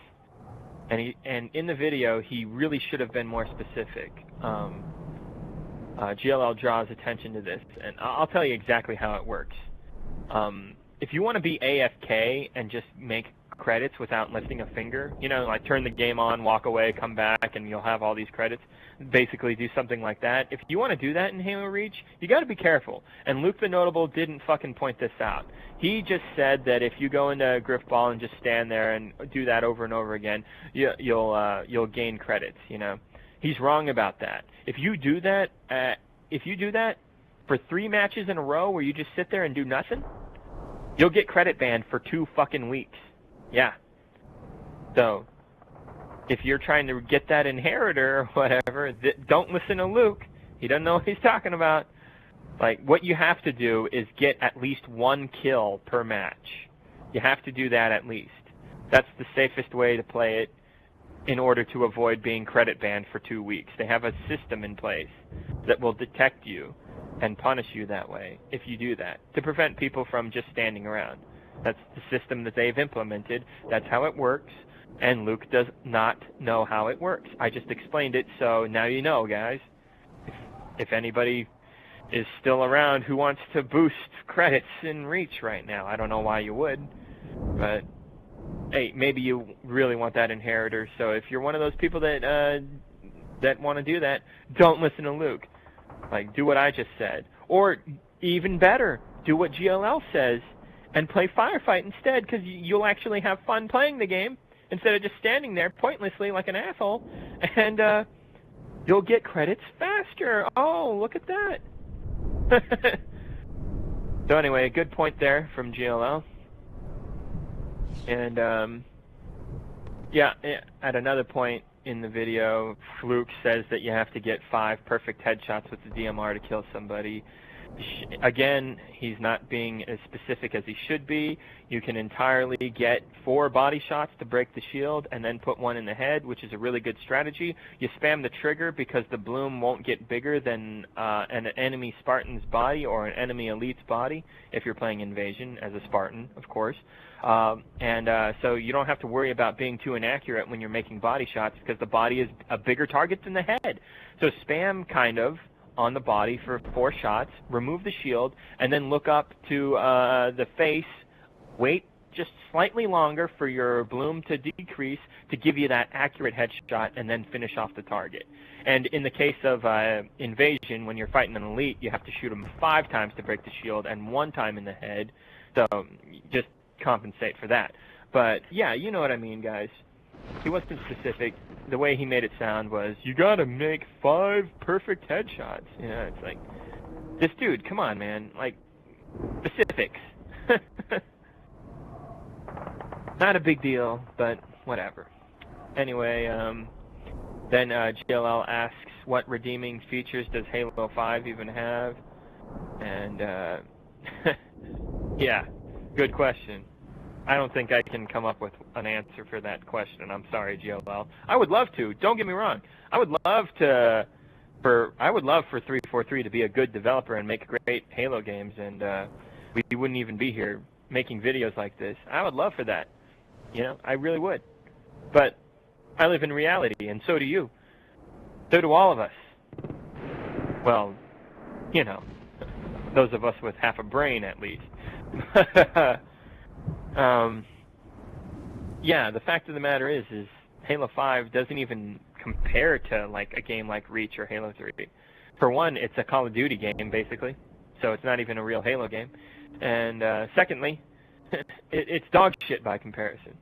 And in the video, he really should have been more specific. GLL draws attention to this, and I'll tell you exactly how it works. If you want to be AFK and just make credits without lifting a finger, you know, like turn the game on, walk away, come back, and you'll have all these credits, basically do something like that. If you want to do that in Halo Reach, you got to be careful. And Luke the Notable didn't fucking point this out. He just said that if you go into Griffball and just stand there and do that over and over again, you'll gain credits, you know. He's wrong about that. If you do that for 3 matches in a row where you just sit there and do nothing, You'll get credit banned for 2 fucking weeks. Yeah. So, if you're trying to get that inheritor or whatever, don't listen to Luke. He doesn't know what he's talking about. Like, what you have to do is get at least 1 kill per match. You have to do that at least. That's the safest way to play it in order to avoid being credit banned for 2 weeks. They have a system in place that will detect you and punish you that way if you do that, to prevent people from just standing around. That's the system that they've implemented. That's how it works, and Luke does not know how it works. I just explained it, so now you know, guys. If anybody is still around who wants to boost credits in Reach right now, I don't know why you would, but hey, maybe you really want that inheritor. So if you're one of those people that want to do that, don't listen to Luke. Like, do what I just said. Or, even better, do what GLL says and play Firefight instead, because you'll actually have fun playing the game instead of just standing there pointlessly like an asshole, and you'll get credits faster. Oh, look at that. So anyway, a good point there from GLL. And, yeah, at another point in the video, Fluke says that you have to get 5 perfect headshots with the DMR to kill somebody. Again, he's not being as specific as he should be. You can entirely get 4 body shots to break the shield and then put 1 in the head, which is a really good strategy. You spam the trigger because the bloom won't get bigger than an enemy Spartan's body or an enemy elite's body, if you're playing Invasion as a Spartan, of course. So you don't have to worry about being too inaccurate when you're making body shots, because the body is a bigger target than the head. So spam kind of on the body for 4 shots, remove the shield, and then look up to the face, wait just slightly longer for your bloom to decrease to give you that accurate headshot, and then finish off the target. And in the case of Invasion, when you're fighting an elite, you have to shoot them 5 times to break the shield and 1 time in the head, so just compensate for that. But yeah, you know what I mean, guys. He wasn't specific. The way he made it sound was, you gotta make 5 perfect headshots. You know, it's like, this dude, come on, man. Like, specifics. Not a big deal, but whatever. Anyway, then GLL asks, what redeeming features does Halo 5 even have? And, yeah, good question. I don't think I can come up with an answer for that question. I'm sorry, GLL. I would love to. Don't get me wrong. I would love for 343 to be a good developer and make great Halo games, and we wouldn't even be here making videos like this. I would love for that. You know, I really would. But I live in reality, and so do you. So do all of us. Well, you know, those of us with half a brain, at least. Yeah, the fact of the matter is Halo 5 doesn't even compare to like a game like Reach or Halo 3. For one, it's a Call of Duty game, basically, so it's not even a real Halo game. And secondly, it's dog shit by comparison.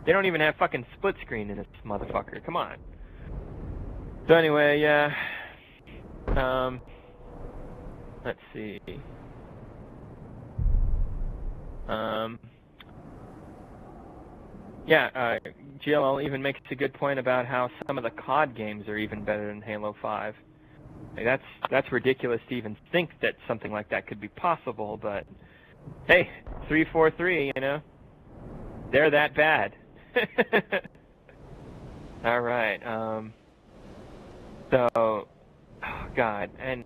They don't even have fucking split screen in this motherfucker. Come on. So anyway, yeah. Let's see. Yeah, GLL even makes a good point about how some of the COD games are even better than Halo 5. Like, that's ridiculous to even think that something like that could be possible, but hey, 343, you know, they're that bad. All right, so, oh God, and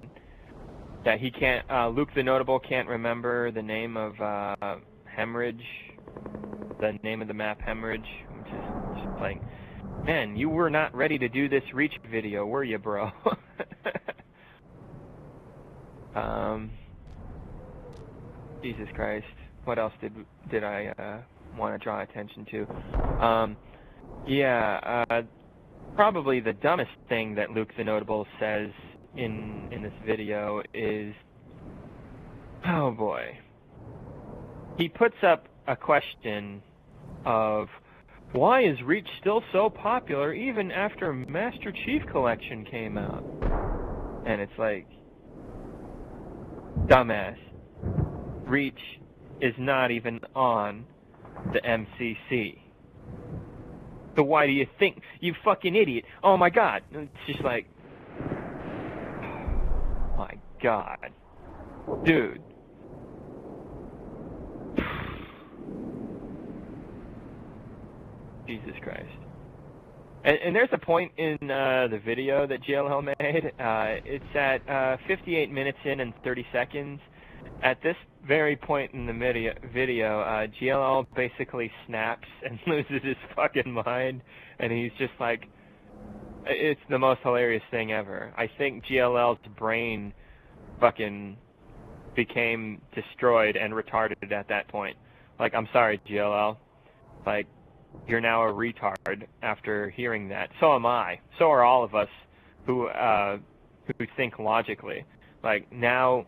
yeah, he can't, Luke the Notable can't remember the name of Hemorrhage, the name of the map Hemorrhage, which is just like, man, you were not ready to do this Reach video, were you, bro? Jesus Christ, what else did I want to draw attention to? Probably the dumbest thing that Luke the Notable says in this video is, oh boy, he puts up a question of, why is Reach still so popular even after Master Chief Collection came out? And it's like, dumbass. Reach is not even on the MCC. So why do you think? You fucking idiot. Oh my god. It's just like, oh my god. Dude. Jesus Christ. And there's a point in the video that GLL made. It's at 58 minutes in and 30 seconds. At this very point in the video, GLL basically snaps and loses his fucking mind, and he's just like, it's the most hilarious thing ever. I think GLL's brain fucking became destroyed and retarded at that point. Like, I'm sorry, GLL. Like, you're now a retard after hearing that. So am I. So are all of us who think logically. Like, now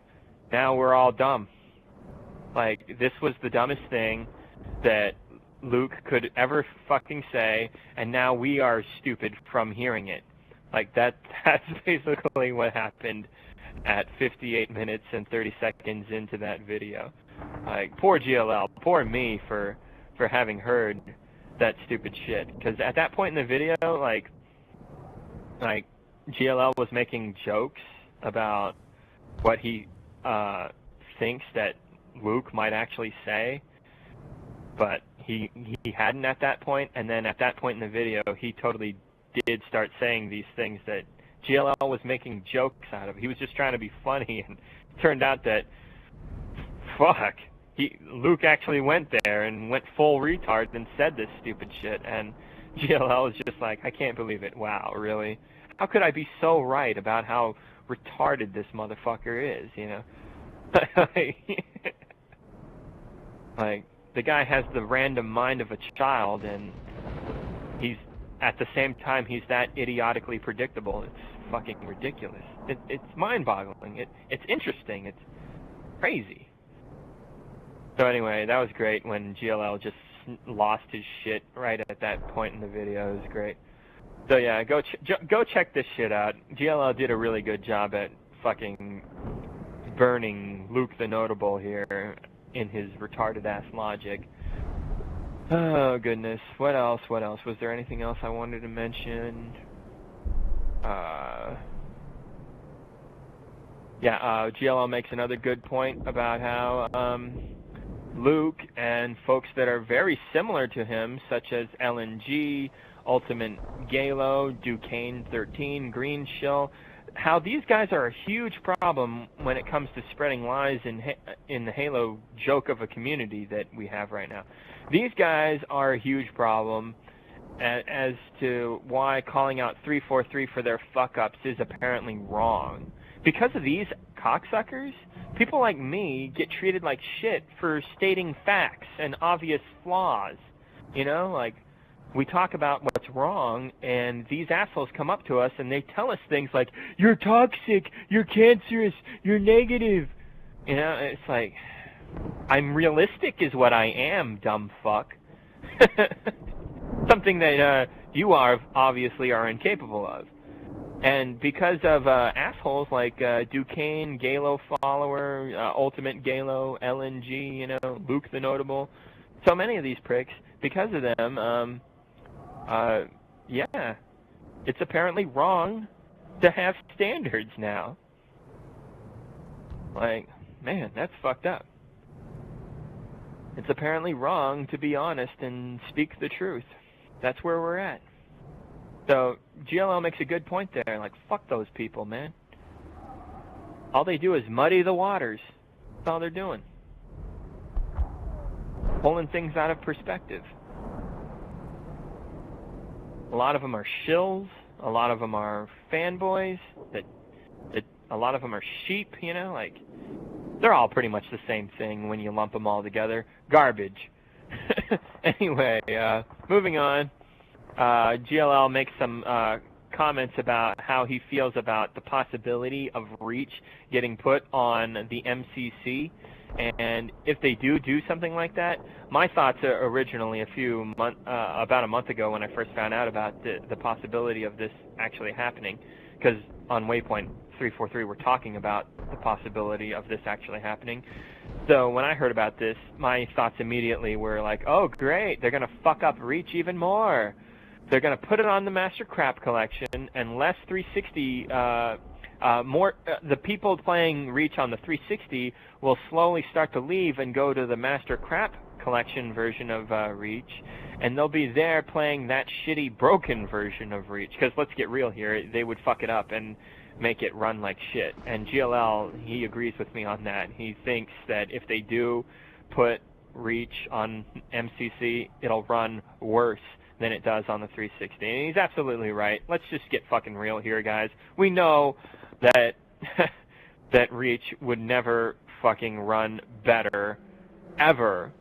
we're all dumb. Like, this was the dumbest thing that Luke could ever fucking say, and now we are stupid from hearing it. Like, that's basically what happened at 58 minutes and 30 seconds into that video. Like, poor GLL, poor me for having heard that stupid shit. Because at that point in the video, like GLL was making jokes about what he thinks that Luke might actually say, but he hadn't at that point. And then at that point in the video, he totally did start saying these things that GLL was making jokes out of. He was just trying to be funny, and it turned out that, fuck, Luke actually went there and went full retard and said this stupid shit, and GLL was just like, I can't believe it. Wow, really? How could I be so right about how retarded this motherfucker is, you know? Like, the guy has the random mind of a child, and he's, at the same time, he's that idiotically predictable. It's fucking ridiculous. It's mind-boggling. It's interesting. It's crazy. So anyway, that was great when GLL just lost his shit right at that point in the video. It was great. So yeah, go check this shit out. GLL did a really good job at fucking burning Luke the Notable here in his retarded ass logic. Oh goodness, what else? Was there anything else I wanted to mention? GLL makes another good point about how Luke and folks that are very similar to him, such as LNG, Ultimate Galo, Duquesne 13, Green Shill, how these guys are a huge problem when it comes to spreading lies in the Halo joke of a community that we have right now. These guys are a huge problem as to why calling out 343 for their fuck-ups is apparently wrong. Because of these cocksuckers, people like me get treated like shit for stating facts and obvious flaws. You know, like, we talk about what's wrong, and these assholes come up to us and they tell us things like, you're toxic, you're cancerous, you're negative. You know, it's like, I'm realistic is what I am, dumb fuck. Something that you obviously are incapable of. And because of assholes like Duquesne, Galo Follower, Ultimate Galo, LNG, you know, Luke the Notable, so many of these pricks, because of them, yeah, it's apparently wrong to have standards now. Like, man, that's fucked up. It's apparently wrong to be honest and speak the truth. That's where we're at. So, GLL makes a good point there. Like, fuck those people, man. All they do is muddy the waters. That's all they're doing. Pulling things out of perspective. A lot of them are shills. A lot of them are fanboys. A lot of them are sheep, you know? Like, they're all pretty much the same thing when you lump them all together. Garbage. Anyway, moving on. GLL makes some comments about how he feels about the possibility of Reach getting put on the MCC, and if they do something like that, my thoughts are originally about a month ago when I first found out about the possibility of this actually happening, because on Waypoint 343 were talking about the possibility of this actually happening. So when I heard about this, my thoughts immediately were like, oh great, they're going to fuck up Reach even more. They're going to put it on the Master Crap Collection, and less 360, the people playing Reach on the 360 will slowly start to leave and go to the Master Crap Collection version of Reach, and they'll be there playing that shitty broken version of Reach, because let's get real here, they would fuck it up and make it run like shit. And GLL, he agrees with me on that. He thinks that if they do put Reach on MCC, it'll run worse than it does on the 360. And he's absolutely right. Let's just get fucking real here, guys. We know that that Reach would never fucking run better ever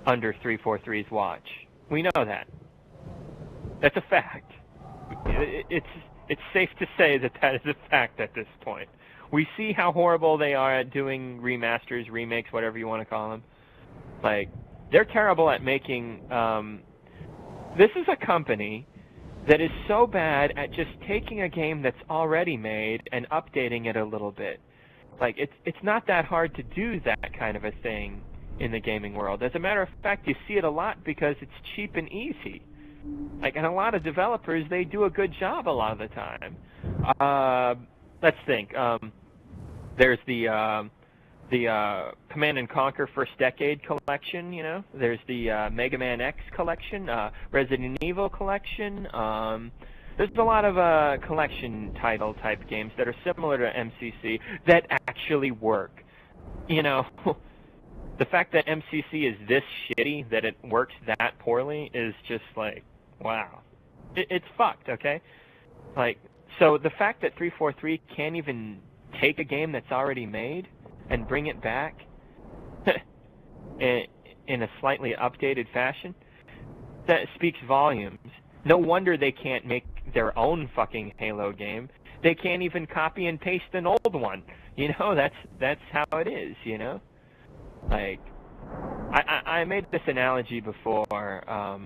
under 343's watch. We know that. That's a fact. It's safe to say that that is a fact at this point. We see how horrible they are at doing remasters, remakes, whatever you want to call them. Like, they're terrible at making... this is a company that is so bad at just taking a game that's already made and updating it a little bit. Like, it's not that hard to do that kind of a thing in the gaming world. As a matter of fact, you see it a lot because it's cheap and easy. Like, and a lot of developers, they do a good job a lot of the time. Let's think. There's the Command and Conquer First Decade collection, you know. There's the Mega Man X collection, Resident Evil collection. There's a lot of collection title type games that are similar to MCC that actually work. You know, the fact that MCC is this shitty, that it works that poorly, is just like, wow. It's fucked, okay? Like, so the fact that 343 can't even take a game that's already made and bring it back in a slightly updated fashion, that speaks volumes. No wonder they can't make their own fucking Halo game. They can't even copy and paste an old one. You know, that's how it is, you know? Like, I made this analogy before.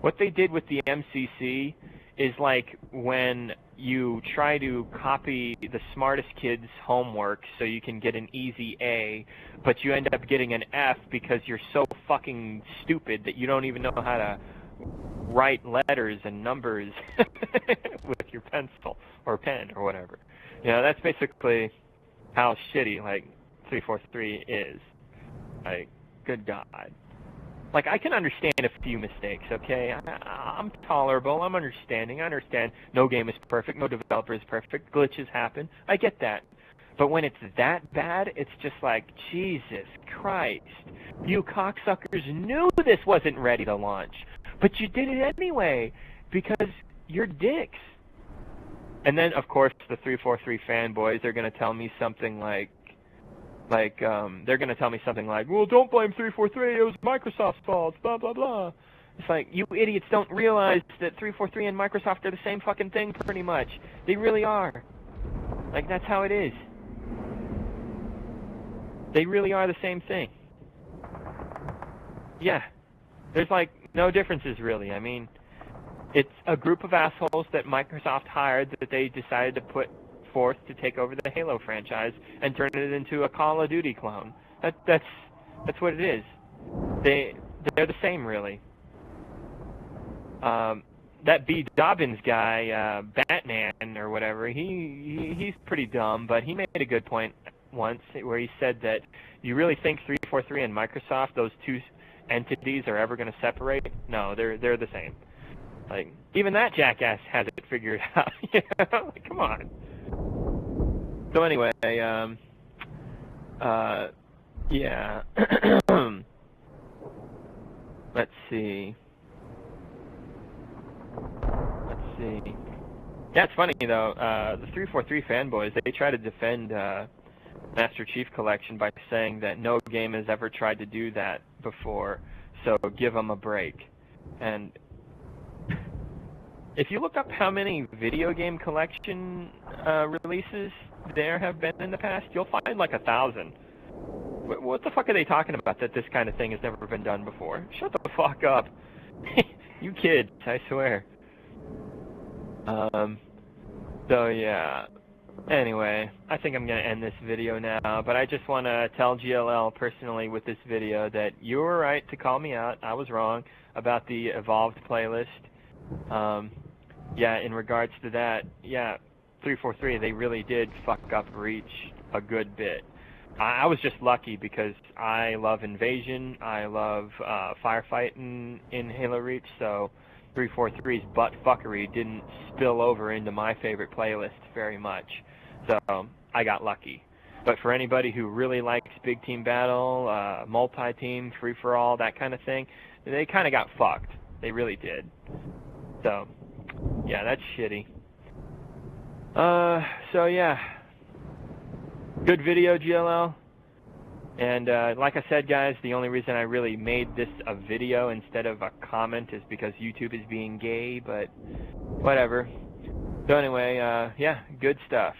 What they did with the MCC is like when you try to copy the smartest kid's homework so you can get an easy A, but you end up getting an F because you're so fucking stupid that you don't even know how to write letters and numbers with your pencil or pen or whatever. You know, that's basically how shitty, like, 343 is. Like, good God. Like, I can understand a few mistakes, okay? I'm tolerable, I'm understanding, I understand no game is perfect, no developer is perfect, glitches happen, I get that. But when it's that bad, it's just like, Jesus Christ, you cocksuckers knew this wasn't ready to launch, but you did it anyway, because you're dicks. And then, of course, the 343 fanboys are going to tell me something like, they're going to tell me something like, well, don't blame 343, it was Microsoft's fault, blah, blah, blah. It's like, you idiots don't realize that 343 and Microsoft are the same fucking thing, pretty much. They really are. Like, that's how it is. They really are the same thing. Yeah. There's, like, no differences, really. I mean, it's a group of assholes that Microsoft hired that they decided to put forth to take over the Halo franchise and turn it into a Call of Duty clone. That's what it is. They're the same, really. That B. Dobbins guy, Batman or whatever, he's pretty dumb, but he made a good point once where he said that you really think 343 and Microsoft, those two entities, are ever going to separate? No, they're the same. Like, even that jackass has it figured out. You know? Like, come on. So anyway, yeah. Let's see. Yeah, it's funny, though. The 343 fanboys, they try to defend Master Chief Collection by saying that no game has ever tried to do that before, so give them a break. And if you look up how many video game collection releases there have been in the past, you'll find like 1,000. What the fuck are they talking about that this kind of thing has never been done before? Shut the fuck up. You kids, I swear. So yeah. Anyway, I think I'm going to end this video now, but I just want to tell GLL personally with this video that you were right to call me out. I was wrong about the evolved playlist. Yeah, in regards to that, yeah, 343, they really did fuck up Reach a good bit. I was just lucky because I love Invasion, I love firefighting in Halo Reach, so 343's butt fuckery didn't spill over into my favorite playlist very much. So I got lucky. But for anybody who really likes big team battle, multi-team, free-for-all, that kind of thing, they kind of got fucked. They really did. So, yeah, that's shitty. So yeah. Good video, GLL. And like I said, guys, the only reason I really made this a video instead of a comment is because YouTube is being gay, but whatever. So anyway, yeah, good stuff.